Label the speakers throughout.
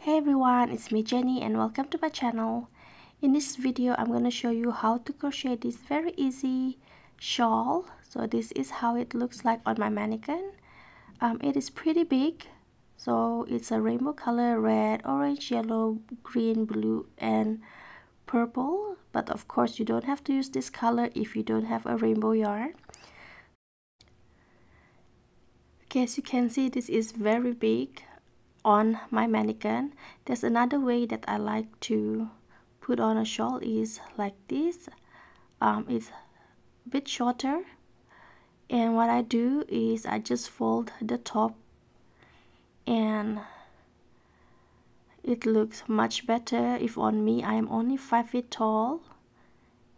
Speaker 1: Hey everyone, it's me Jenny and welcome to my channel. In this video I'm going to show you how to crochet this very easy shawl. So this is how it looks like on my mannequin. It is pretty big, so it's a rainbow color: red, orange, yellow, green, blue and purple. But of course you don't have to use this color if you don't have a rainbow yarn. Okay, as you can see, this is very big on my mannequin. There's another way that I like to put on a shawl is like this. It's a bit shorter, and what I do is I just fold the top and it looks much better if on me. I'm only 5 feet tall,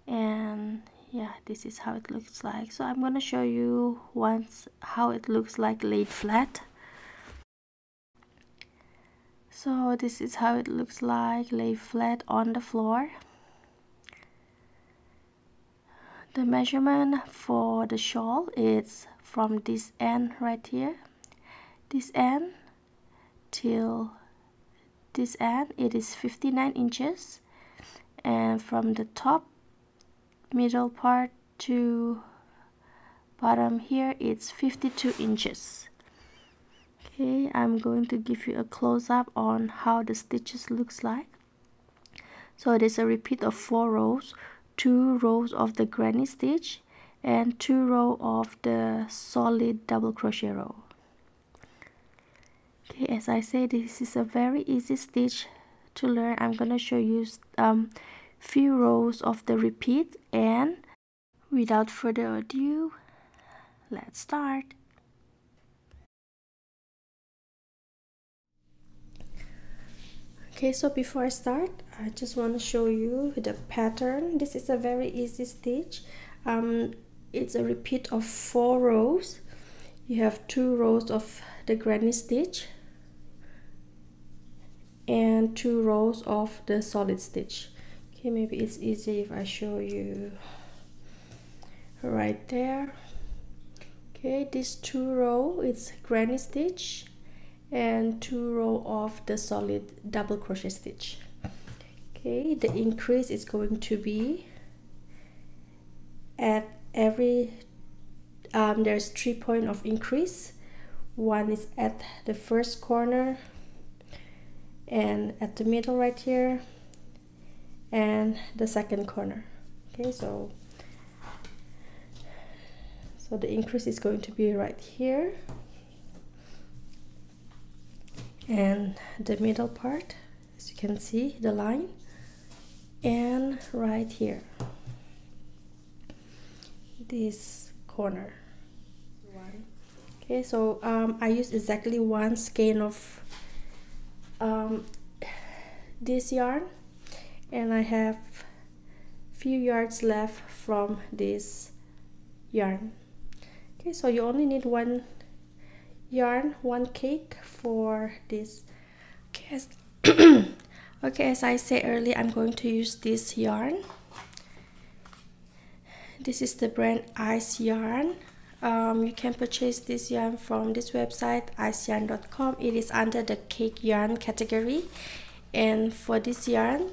Speaker 1: and yeah, this is how it looks like. So I'm gonna show you once how it looks like laid flat. So this is how it looks like laid flat on the floor. The measurement for the shawl is from this end right here, this end till this end, it is 59 inches, and from the top middle part to bottom here it's 52 inches. Okay, I'm going to give you a close-up on how the stitches looks like. So there's a repeat of 4 rows, 2 rows of the granny stitch and 2 rows of the solid double crochet row. Okay, as I say, this is a very easy stitch to learn. I'm gonna show you few rows of the repeat, and without further ado, let's start. Okay, so before I start, I just want to show you the pattern. This is a very easy stitch. It's a repeat of 4 rows. You have 2 rows of the granny stitch and 2 rows of the solid stitch. Okay, maybe it's easy if I show you right there. Okay, this 2 row is granny stitch and 2 rows of the solid double crochet stitch. Okay, the increase is going to be at every there's 3 points of increase. One is at the first corner and at the middle right here and the second corner. Okay, so the increase is going to be right here and the middle part, as you can see the line, and right here this corner. Okay, so I use exactly 1 skein of this yarn, and I have few yards left from this yarn. Okay, so you only need 1 yarn, 1 cake for this. Okay, okay, as I said earlier, I'm going to use this yarn. This is the brand Ice Yarn. You can purchase this yarn from this website, iceyarn.com. It is under the cake yarn category, and for this yarn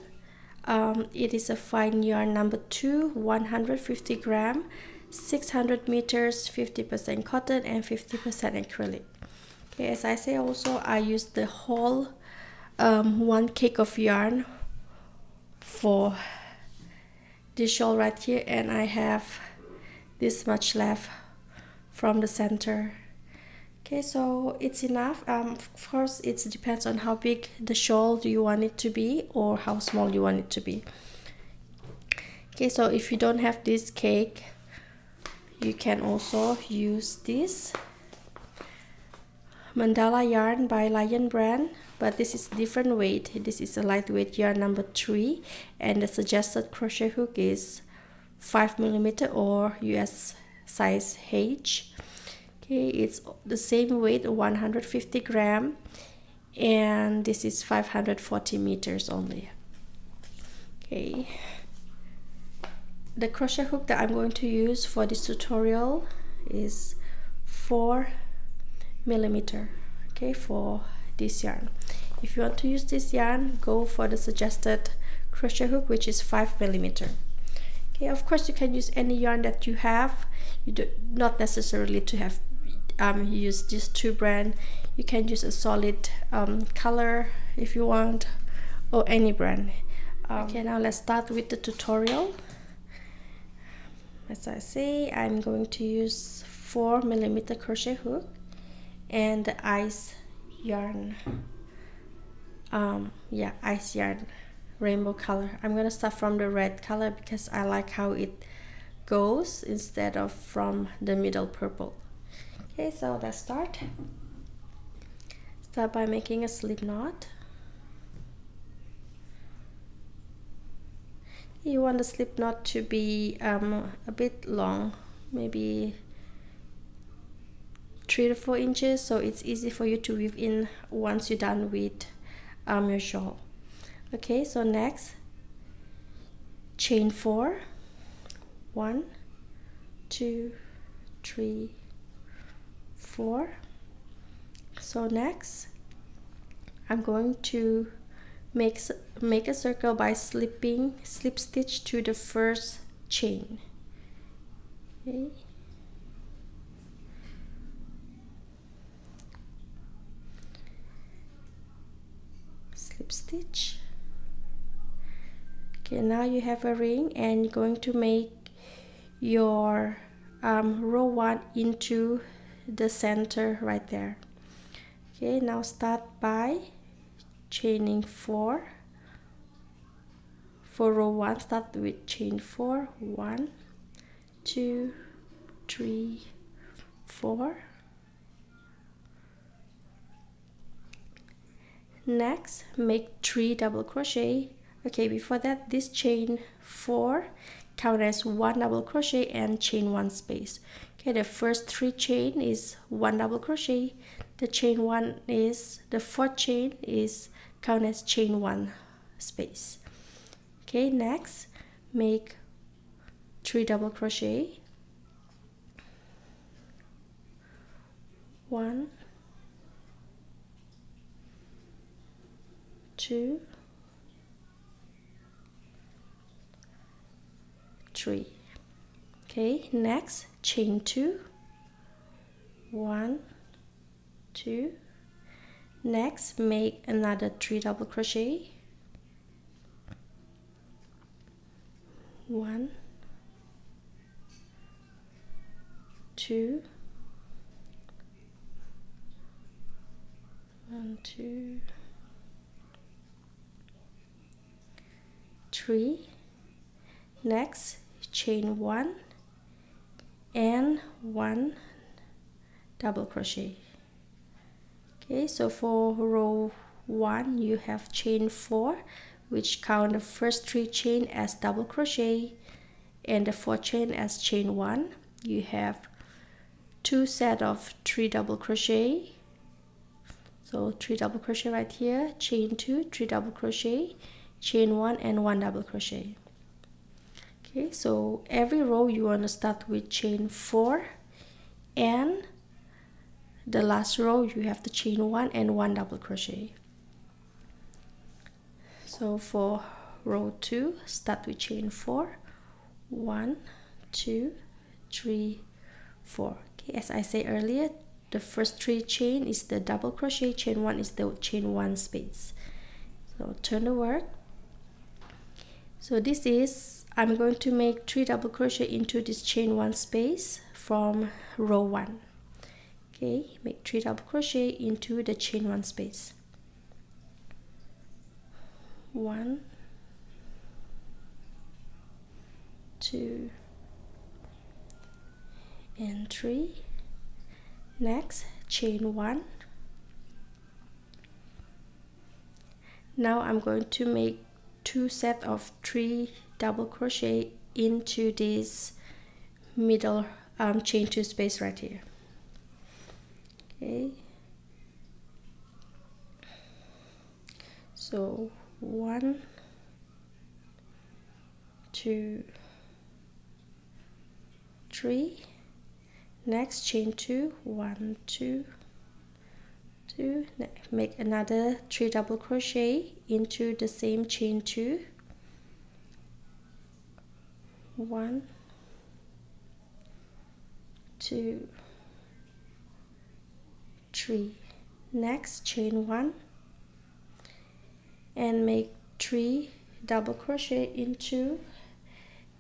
Speaker 1: it is a fine yarn number 2, 150 gram, 600 meters, 50% cotton and 50% acrylic. Okay, as I say, also I use the whole 1 cake of yarn for this shawl right here, and I have this much left from the center. Okay, so it's enough. Of course it depends on how big the shawl do you want it to be or how small you want it to be. Okay, so if you don't have this cake, you can also use this mandala yarn by Lion brand, but this is different weight. This is a lightweight yarn number 3, and the suggested crochet hook is 5mm or US size H. Okay, it's the same weight, 150 gram, and this is 540 meters only. Okay, the crochet hook that I'm going to use for this tutorial is 4mm, okay, for this yarn. if you want to use this yarn, go for the suggested crochet hook, which is 5mm. Okay, of course you can use any yarn that you have. You do not necessarily to have use these two brand. You can use a solid color if you want, or any brand. Okay, now let's start with the tutorial. As I say, I'm going to use 4mm crochet hook and the ice yarn. Ice yarn, rainbow color. I'm gonna start from the red color because I like how it goes instead of from the middle purple. Okay, so let's start. Start by making a slip knot. You want the slip knot to be a bit long, maybe 3 to 4 inches, so it's easy for you to weave in once you're done with your shawl. Okay, so next, chain 4, 1, 2, 3, 4. So next, I'm going to make a circle by slip stitch to the first chain. Okay. Slip stitch. Okay, now you have a ring, and you're going to make your row 1 into the center right there. Okay, now start by chaining 4 for row 1. Start with chain 4, 1, 2, 3, 4. Next, make 3 double crochet. Okay, before that, this chain 4 count as 1 double crochet and chain 1 space. Okay, the first 3 chain is 1 double crochet. The chain 1 is the 4th chain is count as chain 1 space. Okay, next make 3 double crochet, 1, 2, 3. Okay, next chain 2, 1, 2. Next make another 3 double crochet, 1, 2, 1, 2, 3. Next chain 1 and 1 double crochet. Okay, so for row 1 you have chain 4, which count the first 3 chain as double crochet and the 4th chain as chain 1. You have 2 set of 3 double crochet, so 3 double crochet right here, chain 2, 3 double crochet, chain 1 and 1 double crochet. Okay, so every row you want to start with chain 4, and the last row you have to chain 1 and 1 double crochet. So for row 2, start with chain 4, 1, 2, 3, 4. Okay, as I said earlier, the first 3 chain is the double crochet, chain 1 is the chain 1 space. So turn the work. So this is, I'm going to make 3 double crochet into this chain 1 space from row 1. Okay, make 3 double crochet into the chain 1 space. 1, 2, and 3. Next, chain 1. Now I'm going to make 2 sets of 3 double crochet into this middle chain 2 space right here. Okay, so 1, 2, 3. Next chain 2, 1, 2, 2, make another 3 double crochet into the same chain 2, 1, 2, 3. Next, chain 1 and make 3 double crochet into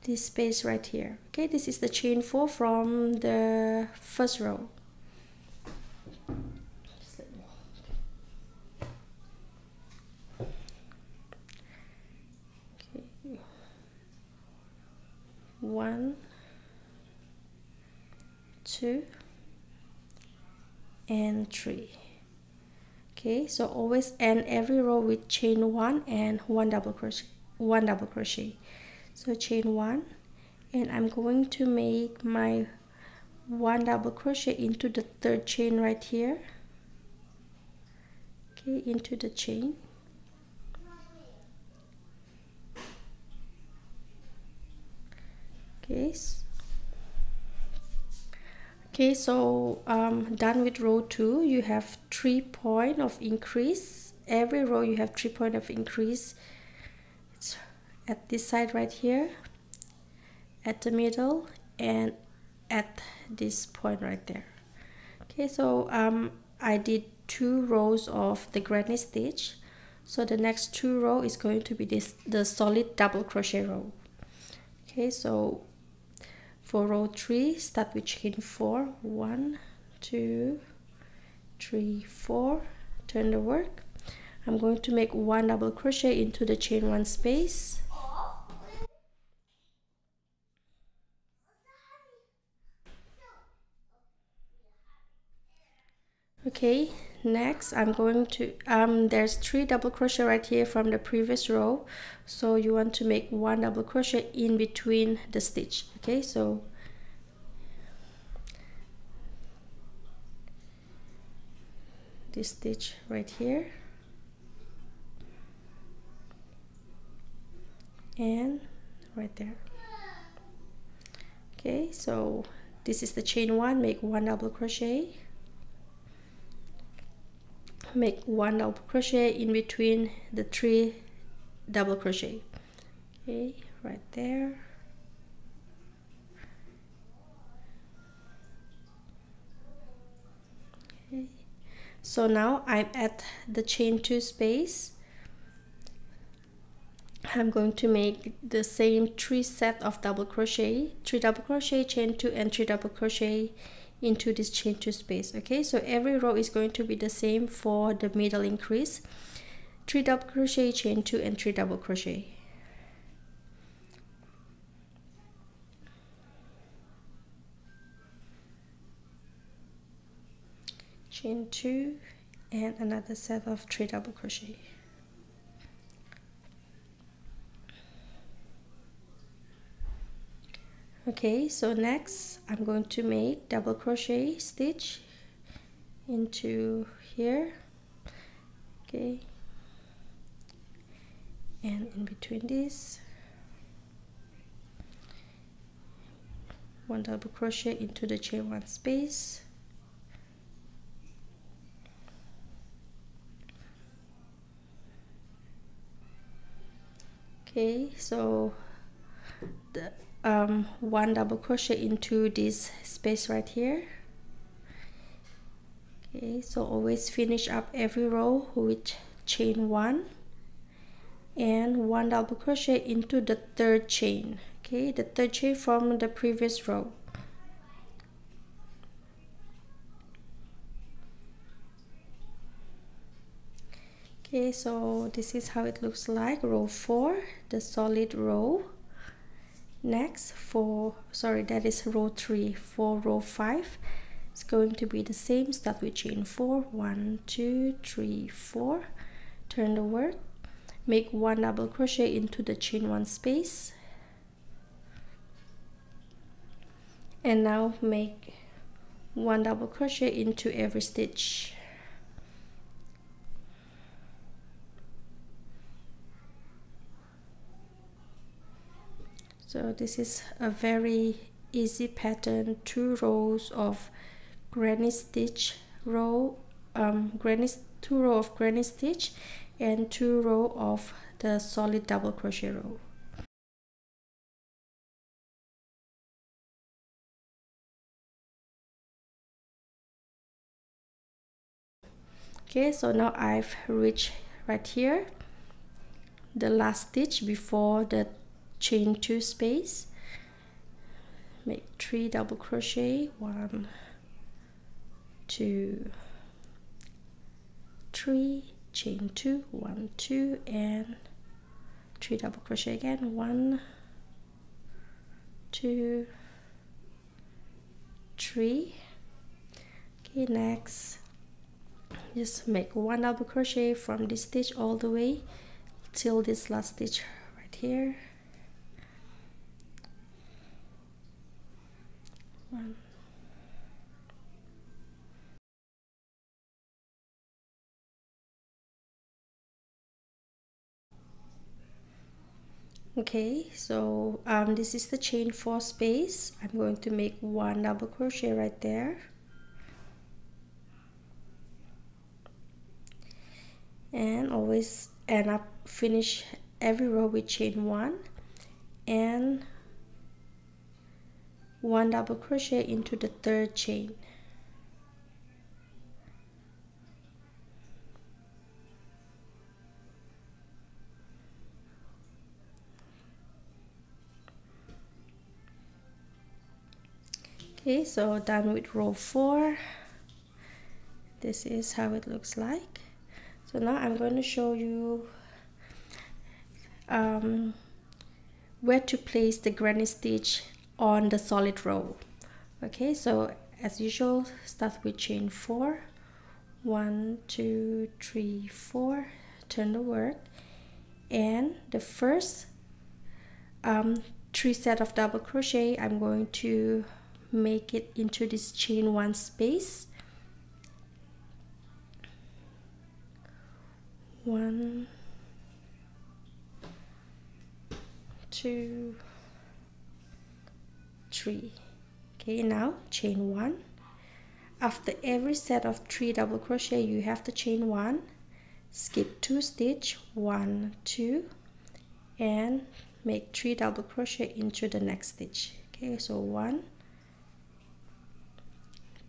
Speaker 1: this space right here. Okay, this is the chain 4 from the first row. Okay. 1, 2 and 3. Okay, so always end every row with chain 1 and 1 double crochet. So chain 1, and I'm going to make my 1 double crochet into the third chain right here. Okay, into the chain. Okay, so done with row 2. You have 3 points of increase. Every row you have 3 points of increase. It's at this side right here, at the middle, and at this point right there. Okay, so I did 2 rows of the granny stitch, so the next 2 rows is going to be the solid double crochet row. Okay, so for row 3, start with chain 4, 1, 2, 3, 4, turn the work. I'm going to make 1 double crochet into the chain 1 space. Okay, next I'm going to there's 3 double crochet right here from the previous row, so you want to make 1 double crochet in between the stitch. Okay, so this stitch right here and right there. Okay, so this is the chain 1, make 1 double crochet, make 1 double crochet in between the 3 double crochet. Okay, right there. Okay, so now I'm at the chain 2 space. I'm going to make the same 3 set of double crochet, 3 double crochet, chain 2 and 3 double crochet into this chain 2 space. Okay, so every row is going to be the same for the middle increase, 3 double crochet, chain 2 and 3 double crochet. Chain 2 and another set of 3 double crochet. Okay, so next I'm going to make double crochet stitch into here. Okay, and in between this, 1 double crochet into the chain 1 space. Okay, so the 1 double crochet into this space right here. Okay, so always finish up every row with chain 1 and 1 double crochet into the third chain. Okay, the third chain from the previous row. Okay, so this is how it looks like, row 4, the solid row. Next, that is row 3. For row 5, it's going to be the same. Start with chain 4, 1, 2, 3, 4, turn the work, make 1 double crochet into the chain 1 space, and now make 1 double crochet into every stitch. So this is a very easy pattern, 2 rows of granny stitch row 2 row of granny stitch and 2 row of the solid double crochet row. Okay, so now I've reached right here, the last stitch before the chain 2 space. Make 3 double crochet, 1 2 3, chain 2, 1 2, and 3 double crochet again, 1 2 3. Okay, next just make 1 double crochet from this stitch all the way till this last stitch right here. 1. Okay, so this is the chain 4 space. I'm going to make 1 double crochet right there, and always end up finish every row with chain 1 and 1 double crochet into the 3rd chain. Okay, so done with row 4. This is how it looks like. So now I'm going to show you where to place the granny stitch on the solid row. Okay, so as usual, start with chain 4, 1 2 3 4, turn the work, and the first 3 set of double crochet, I'm going to make it into this chain 1 space. 1 2 3. Okay, now chain 1. After every set of 3 double crochet, you have to chain 1, skip 2 stitch, 1 2, and make 3 double crochet into the next stitch. Okay, so 1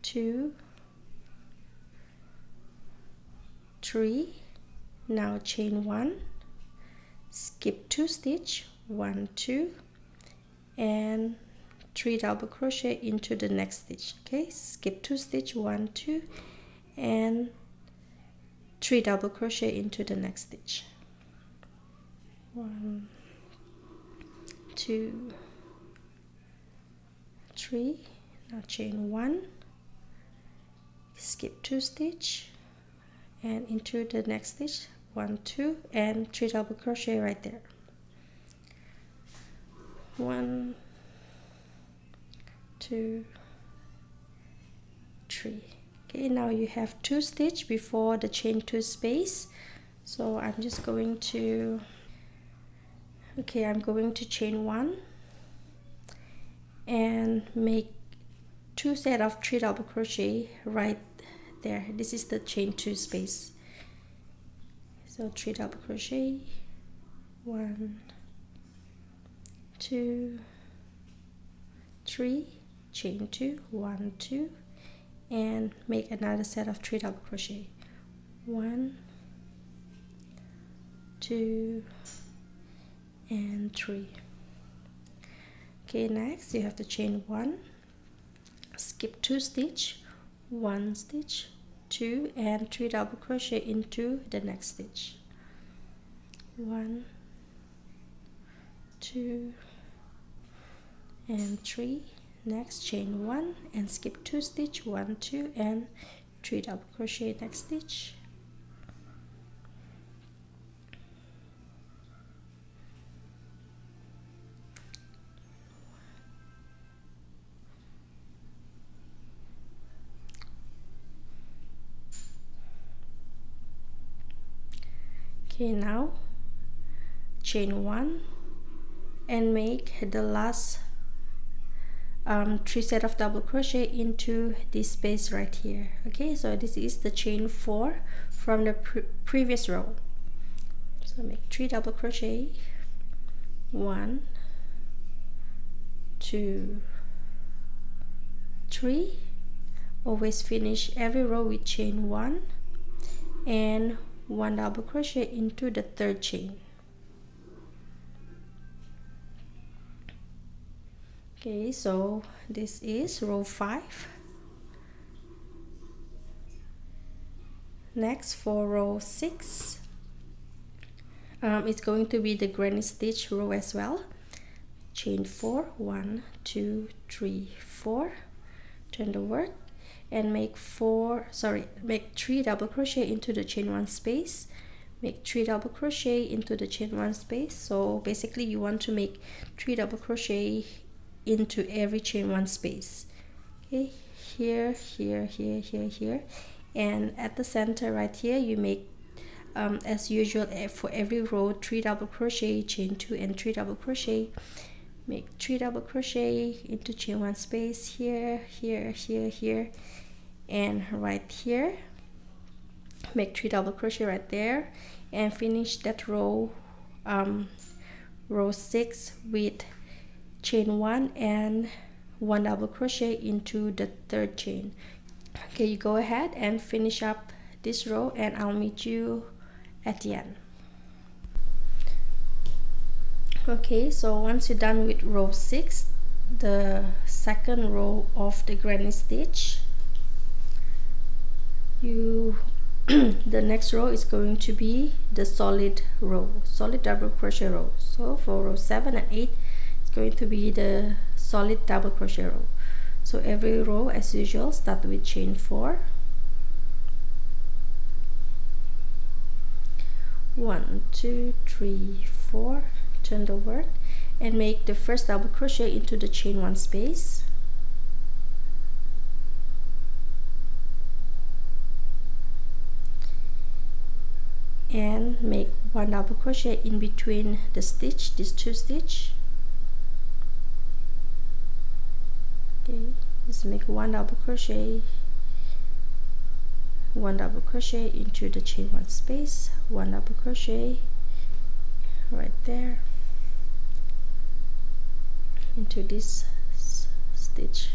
Speaker 1: 2 3. Now chain 1, skip 2 stitch, 1 2, and 3 double crochet into the next stitch. Okay, skip 2 stitch, 1 2, and 3 double crochet into the next stitch. 1 2 3. Now chain 1, skip 2 stitch, and into the next stitch, 1 2, and 3 double crochet right there. 1 2 3. Okay, now you have 2 stitch before the chain 2 space, so I'm just going to chain 1 and make 2 set of 3 double crochet right there. This is the chain 2 space, so 3 double crochet, 1 2 3, chain 2, 1 2, and make another set of 3 double crochet, 1 2 and 3. Okay, next you have to chain 1, skip 2 stitch, 1 stitch, 2, and 3 double crochet into the next stitch, 1 2 and 3. Next chain 1 and skip 2 stitch, 1 2, and 3 double crochet next stitch. Okay, now chain 1 and make the last 3 set of double crochet into this space right here. Okay, so this is the chain 4 from the previous row. So make 3 double crochet, 1, 2, 3. Always finish every row with chain 1 and 1 double crochet into the third chain. Okay, so this is row 5. Next, for row 6, it's going to be the granny stitch row as well. Chain 4, 1, 2, 3, 4. Turn the work and make 3 double crochet into the chain 1 space. Make 3 double crochet into the chain 1 space. So basically you want to make 3 double crochet into every chain 1 space. Okay, here, here, here, here, here, and at the center right here you make as usual for every row 3 double crochet, chain 2 and 3 double crochet. Make 3 double crochet into chain 1 space here, here, here, here, and right here. Make 3 double crochet right there and finish that row, row 6 with chain 1 and 1 double crochet into the third chain. Okay, you go ahead and finish up this row and I'll meet you at the end. Okay, so once you're done with row 6, the second row of the granny stitch, the next row is going to be the solid row, solid double crochet row. So for row 7 and 8, going to be the solid double crochet row. So every row as usual start with chain 4, 1, 2, 3, 4. Turn the work and make the first double crochet into the chain 1 space. And make 1 double crochet in between the stitch, these 2 stitch. Okay, just make 1 double crochet, 1 double crochet into the chain 1 space, 1 double crochet right there into this stitch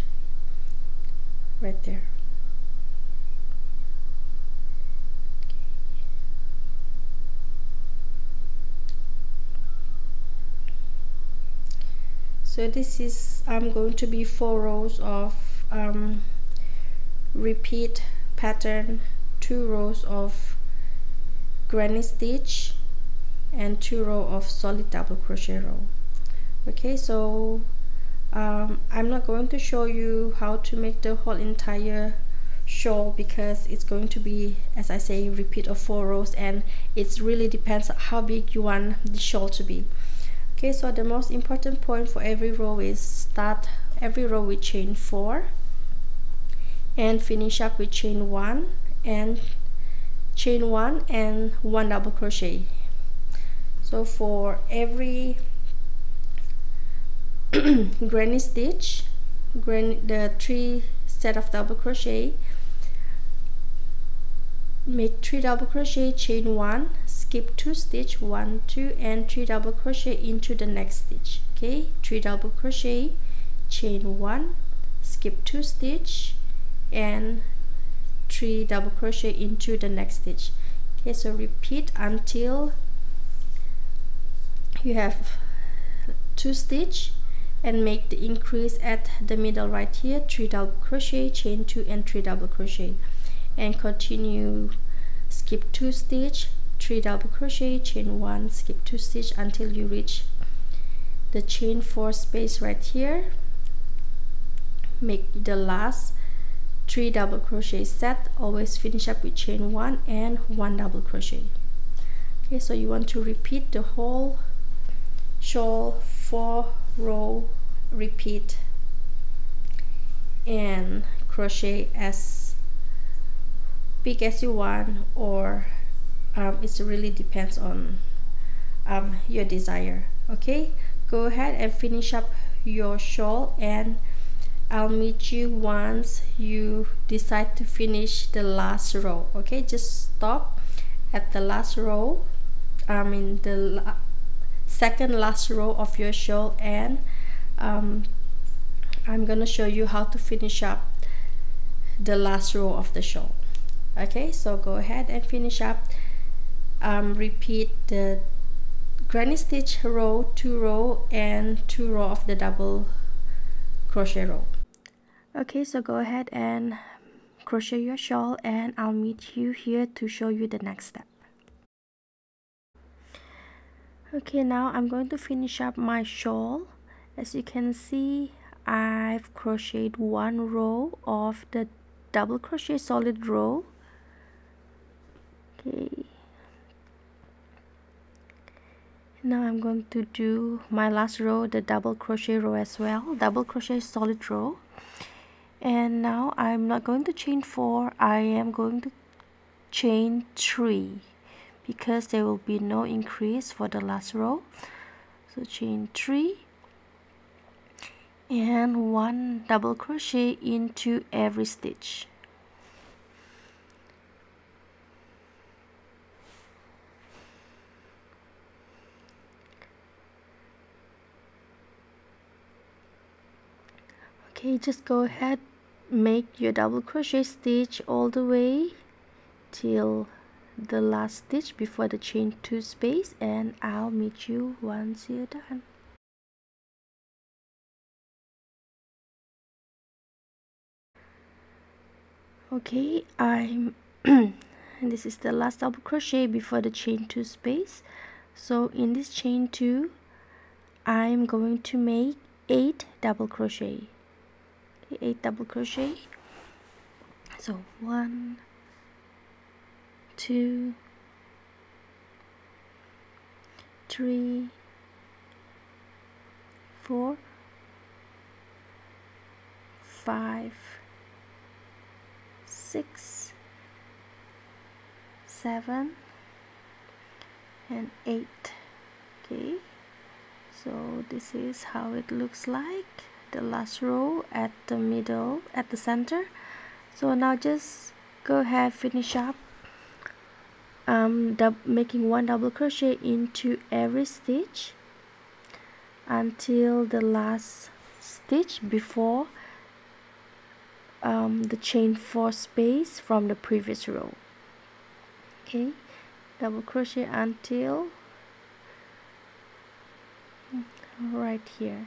Speaker 1: right there. So this is going to be 4 rows of repeat pattern, 2 rows of granny stitch and 2 rows of solid double crochet row. Okay, so I'm not going to show you how to make the whole entire shawl because it's going to be, as I say, repeat of 4 rows and it really depends on how big you want the shawl to be. Okay, so the most important point for every row is start every row with chain 4 and finish up with chain 1 and chain 1 and 1 double crochet. So for every granny stitch, the 3 set of double crochet, make 3 double crochet, chain 1, skip 2 stitch, 1, 2 and 3 double crochet into the next stitch. Okay, 3 double crochet, chain 1, skip 2 stitch and 3 double crochet into the next stitch. Okay, so repeat until you have 2 stitch and make the increase at the middle right here, 3 double crochet, chain 2 and 3 double crochet, and continue, skip 2 stitch, 3 double crochet, chain 1, skip 2 stitch until you reach the chain 4 space right here. Make the last 3 double crochet set, always finish up with chain 1 and 1 double crochet. Okay, so you want to repeat the whole shawl, 4 row repeat and crochet as big as you want, or it really depends on your desire. Okay, go ahead and finish up your shawl and I'll meet you once you decide to finish the last row. Okay, just stop at the last row, the second last row of your shawl, and I'm gonna show you how to finish up the last row of the shawl. Okay, so go ahead and finish up. Repeat the granny stitch row, 2 row, and 2 row of the double crochet row. Okay, so go ahead and crochet your shawl, and I'll meet you here to show you the next step. Okay, now I'm going to finish up my shawl. As you can see, I've crocheted 1 row of the double crochet solid row. Okay, now I'm going to do my last row, the double crochet row as well, double crochet solid row. And now I'm not going to chain 4, I am going to chain 3 because there will be no increase for the last row. So chain 3 and 1 double crochet into every stitch. Okay, just go ahead, make your double crochet stitch all the way till the last stitch before the chain 2 space, and I'll meet you once you're done. Okay, this is the last double crochet before the chain 2 space. So in this chain 2, I'm going to make 8 double crochet. 8 double crochet. So 1, 2, 3, 4, 5, 6, 7, and 8. Okay, so this is how it looks like, the last row at the middle, at the center. So now just go ahead, finish up making 1 double crochet into every stitch until the last stitch before the chain 4 space from the previous row. Okay, double crochet until right here.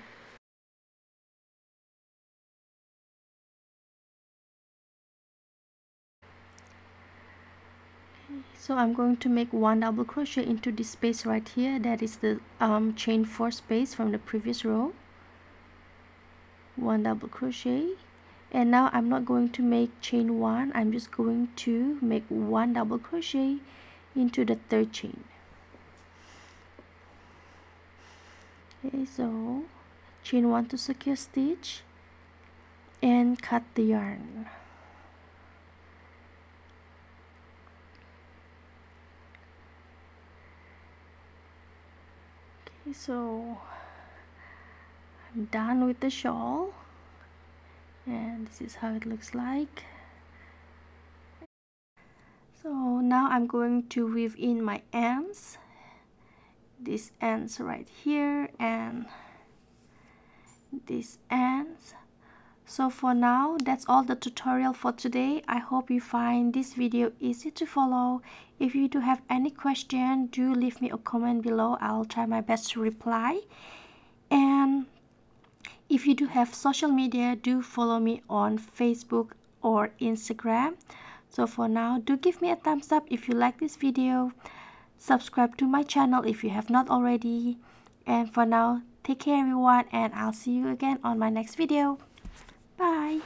Speaker 1: So I'm going to make 1 double crochet into this space right here, that is the chain 4 space from the previous row. 1 double crochet, and now I'm not going to make chain 1, I'm just going to make 1 double crochet into the 3rd chain. Okay, so chain 1 to secure stitch and cut the yarn. Okay, so I'm done with the shawl, and this is how it looks like. So now I'm going to weave in my ends, these ends right here and these ends. So for now, that's all the tutorial for today. I hope you find this video easy to follow. If you do have any question, do leave me a comment below. I'll try my best to reply. And if you do have social media, do follow me on Facebook or Instagram. So for now, do give me a thumbs up if you like this video. Subscribe to my channel if you have not already. And for now, take care everyone, and I'll see you again on my next video. Bye!